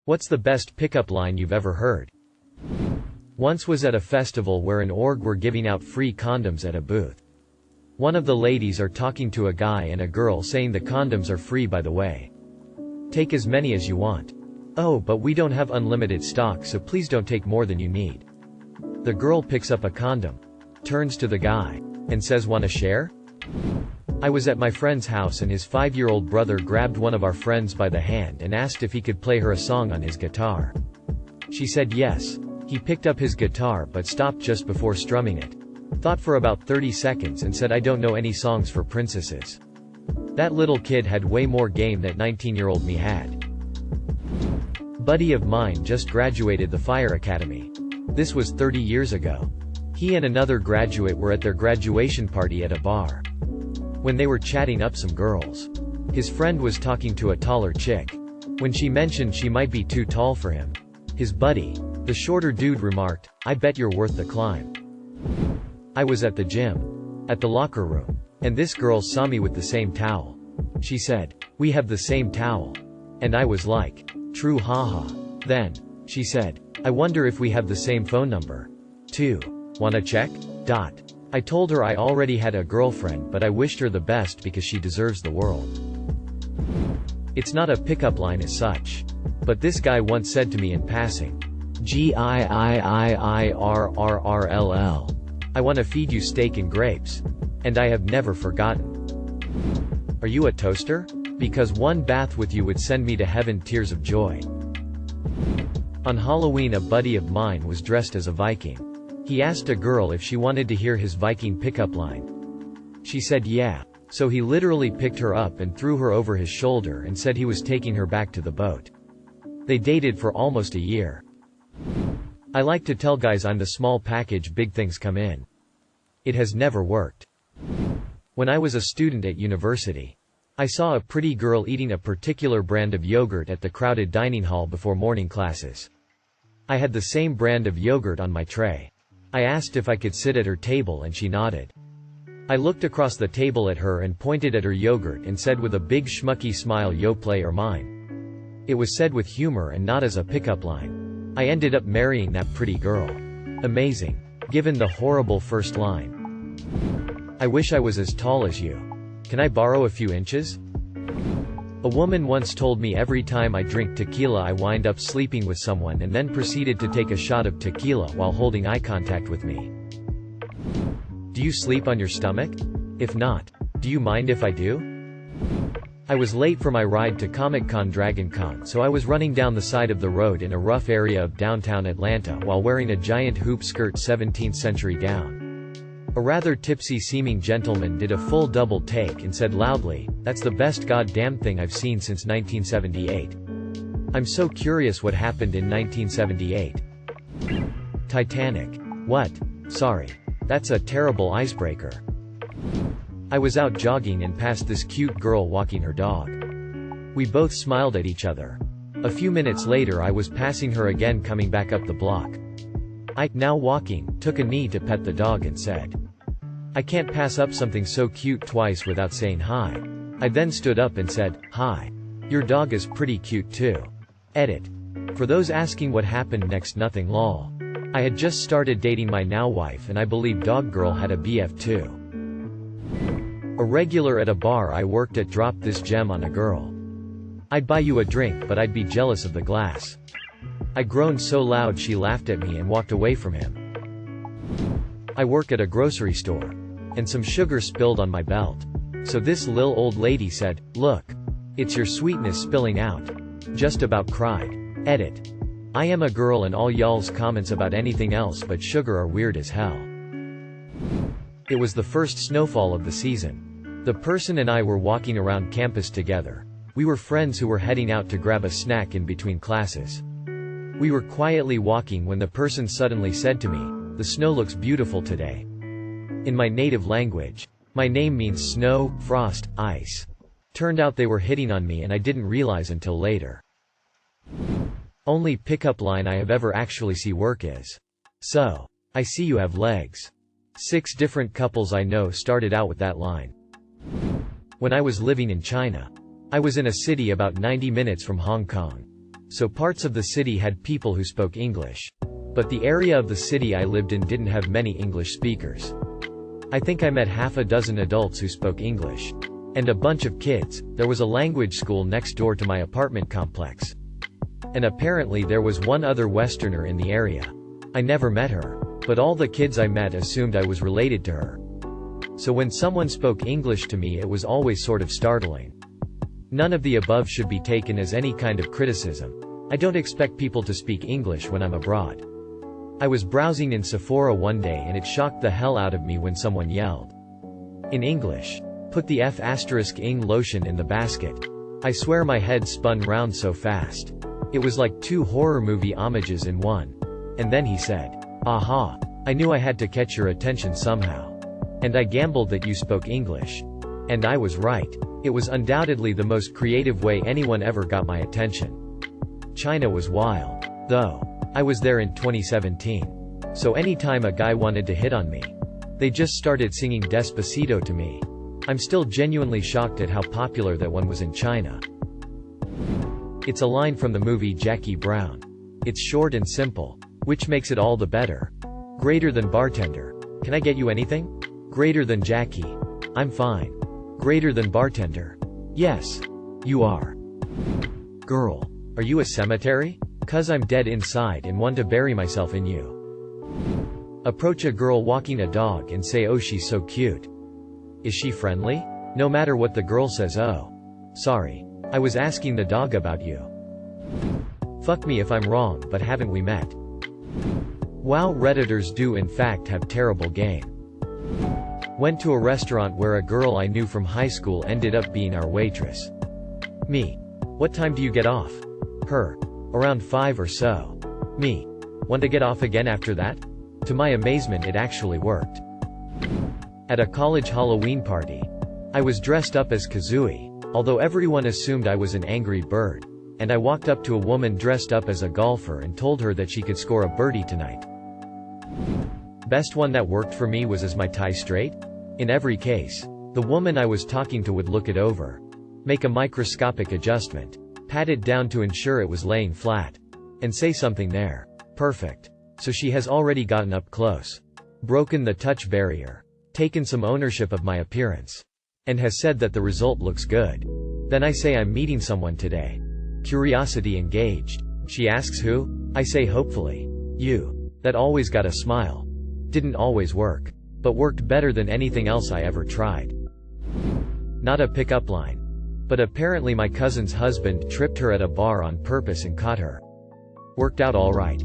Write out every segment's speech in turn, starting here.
What's the best pickup line you've ever heard? Once was at a festival where an org were giving out free condoms at a booth. One of the ladies are talking to a guy and a girl saying the condoms are free by the way. Take as many as you want. Oh, but we don't have unlimited stock, so please don't take more than you need. The girl picks up a condom, turns to the guy, and says, "Wanna share?" I was at my friend's house and his 5-year-old brother grabbed one of our friends by the hand and asked if he could play her a song on his guitar. She said yes. He picked up his guitar but stopped just before strumming it. Thought for about 30 seconds and said, "I don't know any songs for princesses." That little kid had way more game than 19-year-old me had. Buddy of mine just graduated the fire academy. This was 30 years ago. He and another graduate were at their graduation party at a bar. When they were chatting up some girls, his friend was talking to a taller chick. When she mentioned she might be too tall for him, his buddy, the shorter dude, remarked, "I bet you're worth the climb." I was at the gym, at the locker room, and this girl saw me with the same towel. She said, "We have the same towel." And I was like, "True, haha." Then, she said, "I wonder if we have the same phone number, too. Wanna check? I told her I already had a girlfriend, but I wished her the best because she deserves the world. It's not a pickup line as such. But this guy once said to me in passing, "Giiirrrll. I wanna feed you steak and grapes." And I have never forgotten. Are you a toaster? Because one bath with you would send me to heaven, tears of joy. On Halloween, a buddy of mine was dressed as a Viking. He asked a girl if she wanted to hear his Viking pickup line. She said yeah, so he literally picked her up and threw her over his shoulder and said he was taking her back to the boat. They dated for almost a year. I like to tell guys I'm the small package big things come in. It has never worked. When I was a student at university, I saw a pretty girl eating a particular brand of yogurt at the crowded dining hall before morning classes. I had the same brand of yogurt on my tray. I asked if I could sit at her table and she nodded. I looked across the table at her and pointed at her yogurt and said with a big schmucky smile, "Yo, play or mine." It was said with humor and not as a pickup line. I ended up marrying that pretty girl. Amazing. Given the horrible first line. I wish I was as tall as you. Can I borrow a few inches? A woman once told me every time I drink tequila I wind up sleeping with someone and then proceeded to take a shot of tequila while holding eye contact with me. Do you sleep on your stomach? If not, do you mind if I do? I was late for my ride to Comic-Con Dragon Con, so I was running down the side of the road in a rough area of downtown Atlanta while wearing a giant hoop skirt 17th century gown. A rather tipsy-seeming gentleman did a full double take and said loudly, "That's the best goddamn thing I've seen since 1978. I'm so curious what happened in 1978. Titanic. What? Sorry. That's a terrible icebreaker. I was out jogging and passed this cute girl walking her dog. We both smiled at each other. A few minutes later I was passing her again coming back up the block. I, now walking, took a knee to pet the dog and said, "I can't pass up something so cute twice without saying hi." I then stood up and said, "Hi. Your dog is pretty cute too." Edit. For those asking what happened next, nothing lol. I had just started dating my now wife and I believe dog girl had a BF too. A regular at a bar I worked at dropped this gem on a girl. "I'd buy you a drink but I'd be jealous of the glass." I groaned so loud she laughed at me and walked away from him. I work at a grocery store. And some sugar spilled on my belt. So this lil old lady said, "Look. It's your sweetness spilling out." Just about cried. Edit. I am a girl and all y'all's comments about anything else but sugar are weird as hell. It was the first snowfall of the season. The person and I were walking around campus together. We were friends who were heading out to grab a snack in between classes. We were quietly walking when the person suddenly said to me, "The snow looks beautiful today." In my native language. My name means snow, frost, ice. Turned out they were hitting on me and I didn't realize until later. Only pickup line I have ever actually see work is, "So, I see you have legs." 6 different couples I know started out with that line. When I was living in China, I was in a city about 90 minutes from Hong Kong. so parts of the city had people who spoke English. But the area of the city I lived in didn't have many English speakers. I think I met half a dozen adults who spoke English. And a bunch of kids. There was a language school next door to my apartment complex. And apparently there was one other Westerner in the area. I never met her. But all the kids I met assumed I was related to her. So when someone spoke English to me, it was always sort of startling. None of the above should be taken as any kind of criticism. I don't expect people to speak English when I'm abroad. I was browsing in Sephora one day and it shocked the hell out of me when someone yelled in English, "Put the *ing lotion in the basket." I swear my head spun round so fast. It was like 2 horror movie homages in one. And then he said, "Aha. I knew I had to catch your attention somehow. And I gambled that you spoke English." And I was right. It was undoubtedly the most creative way anyone ever got my attention. China was wild. Though. I was there in 2017. So anytime a guy wanted to hit on me, they just started singing Despacito to me. I'm still genuinely shocked at how popular that one was in China. It's a line from the movie Jackie Brown. It's short and simple, which makes it all the better. Greater than bartender. Can I get you anything? Greater than Jackie. I'm fine. Greater than bartender. Yes. You are. Girl. Are you a cemetery? 'Cause I'm dead inside and want to bury myself in you. Approach a girl walking a dog and say, "Oh, she's so cute." Is she friendly? No matter what the girl says, "Oh. Sorry. I was asking the dog about you." Fuck me if I'm wrong, but haven't we met? Wow, Redditors do in fact have terrible game. Went to a restaurant where a girl I knew from high school ended up being our waitress. Me. What time do you get off? Her. Around 5 or so. Me. Want to get off again after that? To my amazement, it actually worked. At a college Halloween party, I was dressed up as Kazooie, although everyone assumed I was an angry bird, and I walked up to a woman dressed up as a golfer and told her that she could score a birdie tonight. Best one that worked for me was, is my tie straight? In every case, the woman I was talking to would look it over, make a microscopic adjustment, pat it down to ensure it was laying flat, and say something there. Perfect. So she has already gotten up close, broken the touch barrier, taken some ownership of my appearance, and has said that the result looks good. Then I say I'm meeting someone today. Curiosity engaged. She asks who? I say hopefully you. That always got a smile. Didn't always work, but worked better than anything else I ever tried. Not a pickup line. But apparently my cousin's husband tripped her at a bar on purpose and caught her. Worked out all right.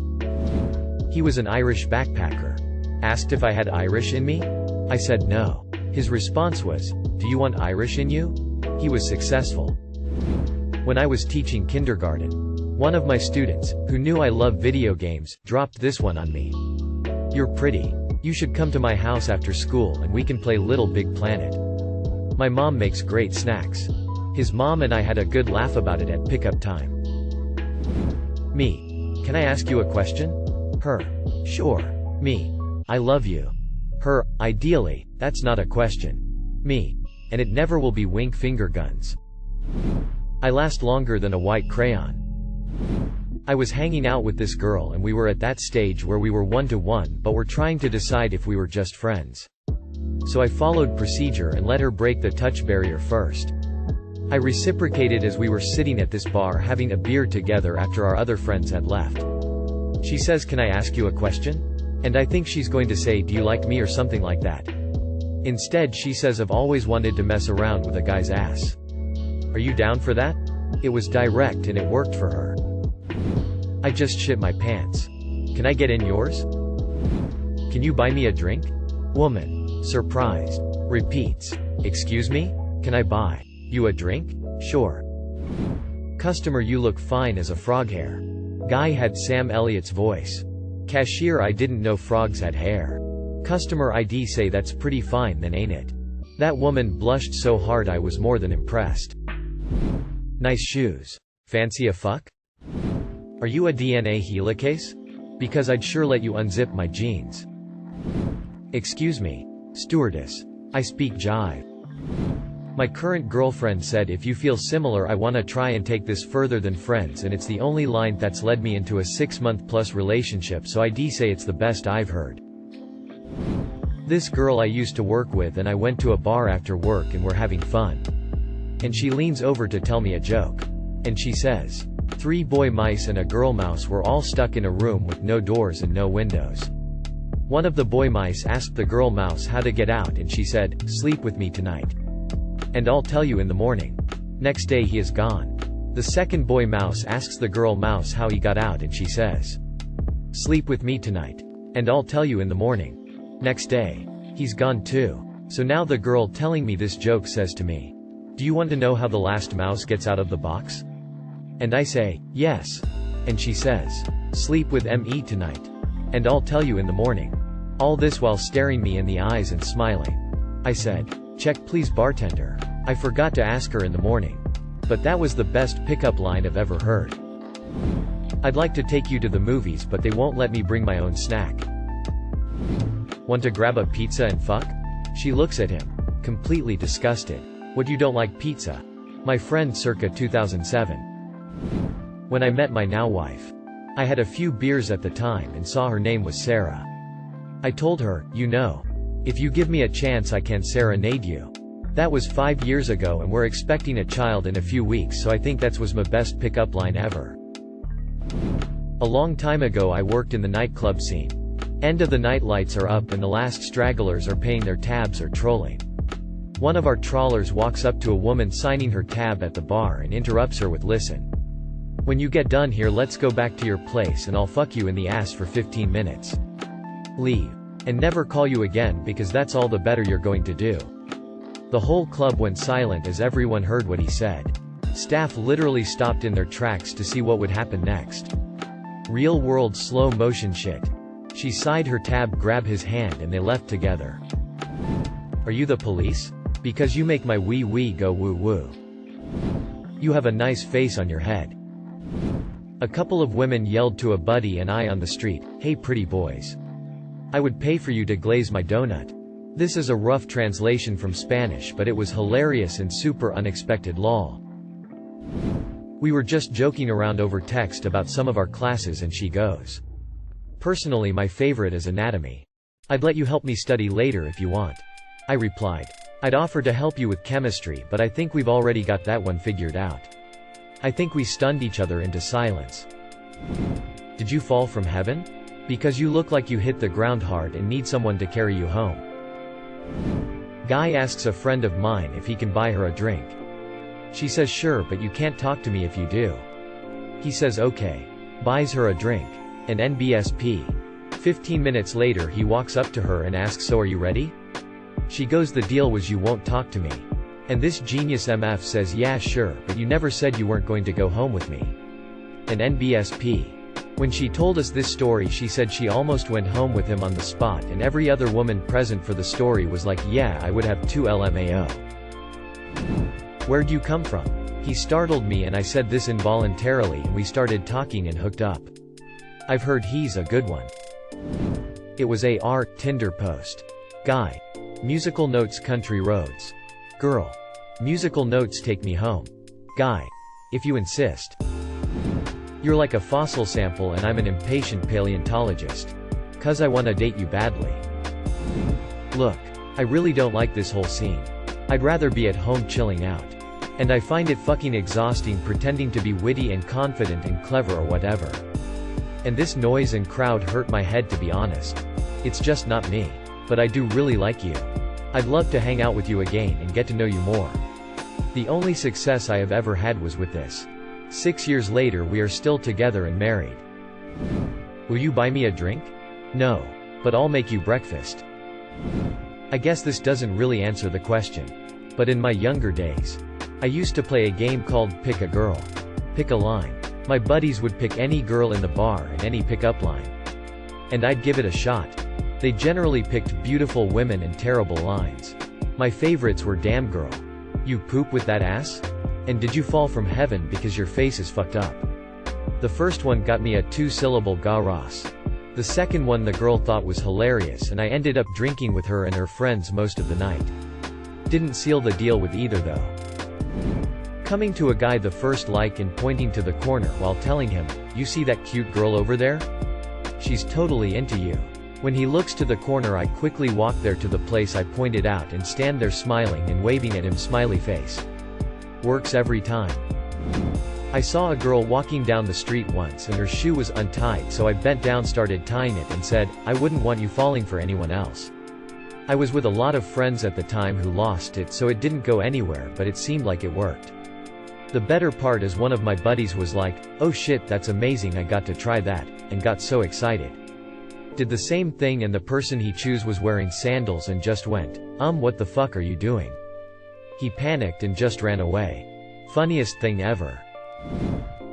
He was an Irish backpacker. Asked if I had Irish in me? I said no. His response was, "Do you want Irish in you?" He was successful. When I was teaching kindergarten, one of my students, who knew I love video games, dropped this one on me. "You're pretty. You should come to my house after school and we can play Little Big Planet. My mom makes great snacks." His mom and I had a good laugh about it at pickup time. Me. Can I ask you a question? Her. Sure. Me. I love you. Her. Ideally, that's not a question. Me. And it never will be wink finger guns. I last longer than a white crayon. I was hanging out with this girl and we were at that stage where we were one-to-one but were trying to decide if we were just friends. So I followed procedure and let her break the touch barrier first. I reciprocated as we were sitting at this bar having a beer together after our other friends had left. She says, "Can I ask you a question?" And I think she's going to say, "Do you like me?" or something like that. Instead she says, "I've always wanted to mess around with a guy's ass. Are you down for that?" It was direct and it worked for her. I just shit my pants. "Can I get in yours? Can you buy me a drink?" Woman. Surprised. Repeats. "Excuse me? Can I buy you a drink?" "Sure." Customer. "You look fine as a frog hair." Guy had Sam Elliott's voice. Cashier. "I didn't know frogs had hair." Customer ID. "Say that's pretty fine then, ain't it?" That woman blushed so hard I was more than impressed. Nice shoes. Fancy a fuck? Are you a DNA helicase? Because I'd sure let you unzip my jeans. Excuse me. Stewardess. I speak jive. My current girlfriend said if you feel similar I wanna try and take this further than friends, and it's the only line that's led me into a 6-month plus relationship, so I'd say it's the best I've heard. This girl I used to work with and I went to a bar after work and we're having fun. And she leans over to tell me a joke. And she says, 3 boy mice and a girl mouse were all stuck in a room with no doors and no windows. One of the boy mice asked the girl mouse how to get out and she said, sleep with me tonight. And I'll tell you in the morning. Next day he is gone. The second boy mouse asks the girl mouse how he got out and she says, sleep with me tonight. And I'll tell you in the morning. Next day, he's gone too. So now the girl telling me this joke says to me, do you want to know how the last mouse gets out of the box? And I say, yes. And she says, sleep with me tonight. And I'll tell you in the morning. All this while staring me in the eyes and smiling. I said, check please bartender. I forgot to ask her in the morning. But that was the best pickup line I've ever heard. I'd like to take you to the movies but they won't let me bring my own snack. Want to grab a pizza and fuck? She looks at him, completely disgusted. What, you don't like pizza? My friend circa 2007. When I met my now wife. I had a few beers at the time and saw her name was Sarah. I told her, you know, if you give me a chance I can serenade you. That was 5 years ago and we're expecting a child in a few weeks, so I think that was my best pickup line ever. A long time ago I worked in the nightclub scene. End of the night lights are up and the last stragglers are paying their tabs or trolling. One of our trawlers walks up to a woman signing her tab at the bar and interrupts her with, listen. When you get done here let's go back to your place and I'll fuck you in the ass for 15 minutes. Leave. And never call you again because that's all the better you're going to do. The whole club went silent as everyone heard what he said. Staff literally stopped in their tracks to see what would happen next. Real world slow motion shit. She sighed her tab, grabbed his hand and they left together. Are you the police? Because you make my wee wee go woo woo. You have a nice face on your head. A couple of women yelled to a buddy and I on the street, hey pretty boys. I would pay for you to glaze my donut. This is a rough translation from Spanish but it was hilarious and super unexpected lol. We were just joking around over text about some of our classes and she goes, personally my favorite is anatomy. I'd let you help me study later if you want. I replied, I'd offer to help you with chemistry but I think we've already got that one figured out. I think we stunned each other into silence. Did you fall from heaven? Because you look like you hit the ground hard and need someone to carry you home. Guy asks a friend of mine if he can buy her a drink. She says sure but you can't talk to me if you do. He says okay. Buys her a drink. And NBSP. 15 minutes later he walks up to her and asks, so are you ready? She goes, the deal was you won't talk to me. And this genius MF says yeah sure but you never said you weren't going to go home with me. And NBSP. When she told us this story she said she almost went home with him on the spot and every other woman present for the story was like yeah I would have 2 LMAO. Where'd you come from? He startled me and I said this involuntarily and we started talking and hooked up. I've heard he's a good one. It was a Tinder post. Guy. Musical notes country roads. Girl. Musical notes take me home. Guy. If you insist. You're like a fossil sample and I'm an impatient paleontologist. 'Cause I wanna date you badly. Look. I really don't like this whole scene. I'd rather be at home chilling out. And I find it fucking exhausting pretending to be witty and confident and clever or whatever. And this noise and crowd hurt my head to be honest. It's just not me. But I do really like you. I'd love to hang out with you again and get to know you more. The only success I have ever had was with this. 6 years later we are still together and married. Will you buy me a drink? No. But I'll make you breakfast. I guess this doesn't really answer the question. But in my younger days, I used to play a game called Pick a Girl. Pick a line. My buddies would pick any girl in the bar and any pickup line. And I'd give it a shot. They generally picked beautiful women and terrible lines. My favorites were damn girl. You poop with that ass? And did you fall from heaven because your face is fucked up? The first one got me a 2-syllable ga ras. The second one the girl thought was hilarious and I ended up drinking with her and her friends most of the night. didn't seal the deal with either though. Coming to a guy the first like and pointing to the corner while telling him, "You see that cute girl over there? She's totally into you." When he looks to the corner I quickly walk there to the place I pointed out and stand there smiling and waving at him smiley face. Works every time. I saw a girl walking down the street once and her shoe was untied, so I bent down, started tying it and said, "I wouldn't want you falling for anyone else." I was with a lot of friends at the time who lost it, so it didn't go anywhere, but it seemed like it worked. The better part is one of my buddies was like, "Oh shit, that's amazing, I got to try that," and got so excited. Did the same thing, and the person he chose was wearing sandals and just went, what the fuck are you doing?" He panicked and just ran away. Funniest thing ever.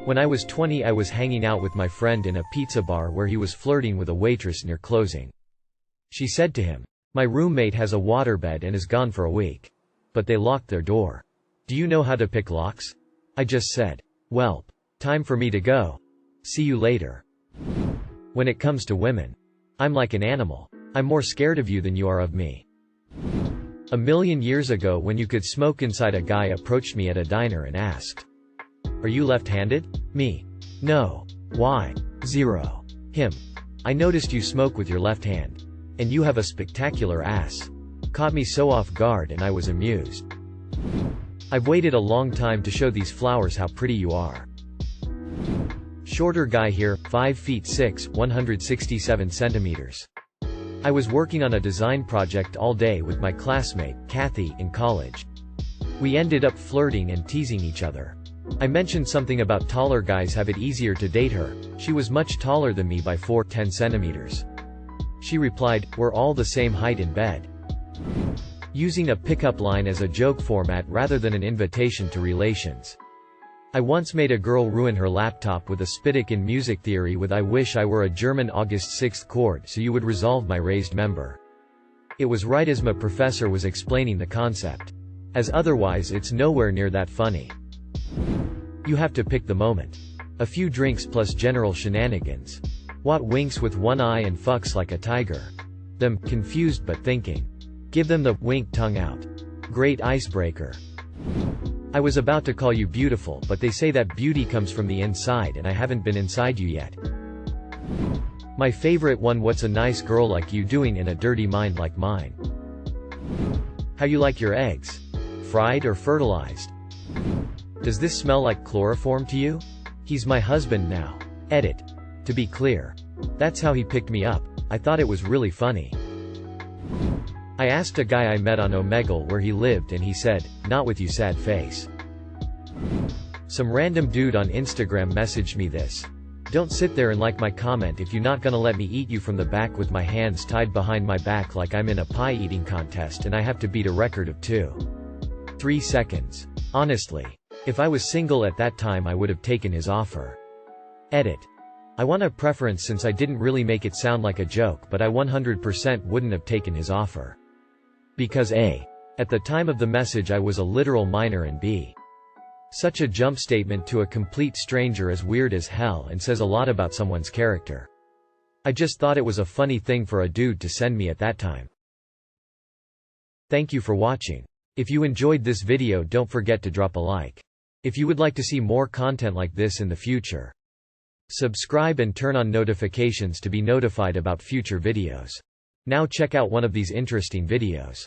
When I was 20 I was hanging out with my friend in a pizza bar where he was flirting with a waitress near closing. She said to him, "My roommate has a waterbed and is gone for a week. But they locked their door. Do you know how to pick locks?" I just said, "Welp. Time for me to go. See you later." When it comes to women, I'm like an animal. I'm more scared of you than you are of me. A million years ago when you could smoke inside, a guy approached me at a diner and asked, "Are you left-handed?" Me. "No. Why?" 0. Him. "I noticed you smoke with your left hand. And you have a spectacular ass." Caught me so off guard and I was amused. I've waited a long time to show these flowers how pretty you are. Shorter guy here, 5 feet 6, 167 centimeters. I was working on a design project all day with my classmate, Kathy, in college. We ended up flirting and teasing each other. I mentioned something about taller guys have it easier to date her. She was much taller than me by 10 centimeters. She replied, "We're all the same height in bed." Using a pickup line as a joke format rather than an invitation to relations. I once made a girl ruin her laptop with a Spitic in music theory with "I wish I were a German August 6th chord so you would resolve my raised member." It was right as my professor was explaining the concept. As otherwise it's nowhere near that funny. You have to pick the moment. A few drinks plus general shenanigans. What winks with one eye and fucks like a tiger? Them, confused but thinking. Give them the wink tongue out. Great icebreaker. I was about to call you beautiful, but they say that beauty comes from the inside and I haven't been inside you yet. My favorite one: "What's a nice girl like you doing in a dirty mind like mine?" How you like your eggs? Fried or fertilized? Does this smell like chloroform to you? He's my husband now. Edit. To be clear. That's how he picked me up. I thought it was really funny. I asked a guy I met on Omegle where he lived and he said, "Not with you sad face." Some random dude on Instagram messaged me this. "Don't sit there and like my comment if you're not gonna let me eat you from the back with my hands tied behind my back like I'm in a pie eating contest and I have to beat a record of 2.3 seconds. Honestly. If I was single at that time I would have taken his offer." Edit. I want a preference since I didn't really make it sound like a joke, but I 100% wouldn't have taken his offer. Because A. At the time of the message I was a literal minor, and B. Such a jump statement to a complete stranger is weird as hell and says a lot about someone's character. I just thought it was a funny thing for a dude to send me at that time. Thank you for watching. If you enjoyed this video, don't forget to drop a like. If you would like to see more content like this in the future, subscribe and turn on notifications to be notified about future videos. Now check out one of these interesting videos.